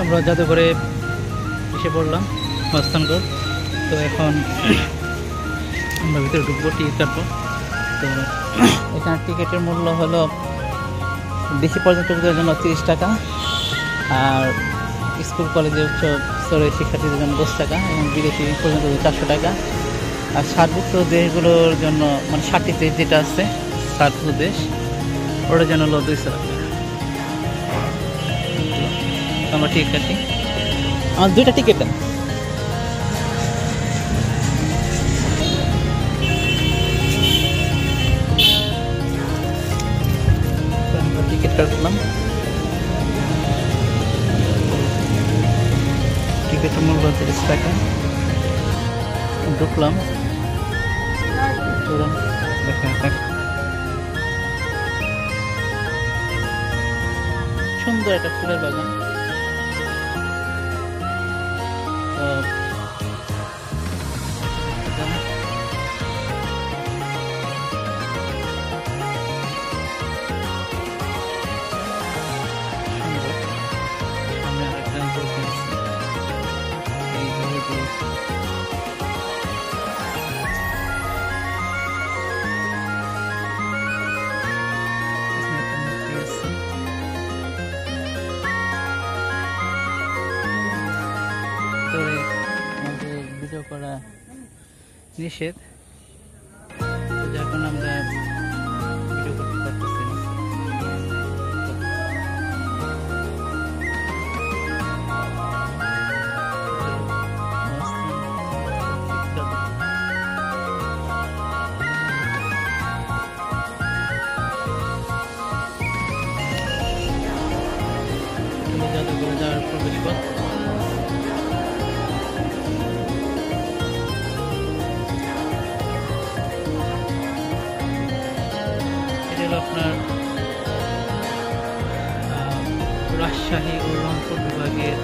আমরা জাদুঘরে এসে পড়লাম মস্তানগড়। তো এখন আমরা ভিতরে ঢুকবো, টিকিট কাটবো। তো এখানে টিকিটের মূল্য হলো বেশি পর্যটকদের জন্য 30 টাকা, আর স্কুল কলেজে উচ্চ স্তরের শিক্ষার্থীদের জন্য 10 টাকা এবং বিদেশি পর্যন্ত 400 টাকা। আর সার্কভুক্ত দেশগুলোর জন্য মানে 60টি দেশ যেটা আছে সার্কভুক্ত দেশ, ওটার জন্য হলো 200 টাকা। আমরা টিকিট কাটি, আমার 2টা টিকিট দেন। আমরা টিকিট কাটলাম, টিকিটের মূল্য 30 টাকা। ঢুকলাম, সুন্দর একটা ফুলের বাগান। আমাদের ভিডিও করা নিষেধ, যার কারণে আমরা ভিডিও করতে পারতেছি না। জাদুঘরে যাওয়ার প্রবেশ পথ। আপনার রাজশাহী ও রংপুর বিভাগের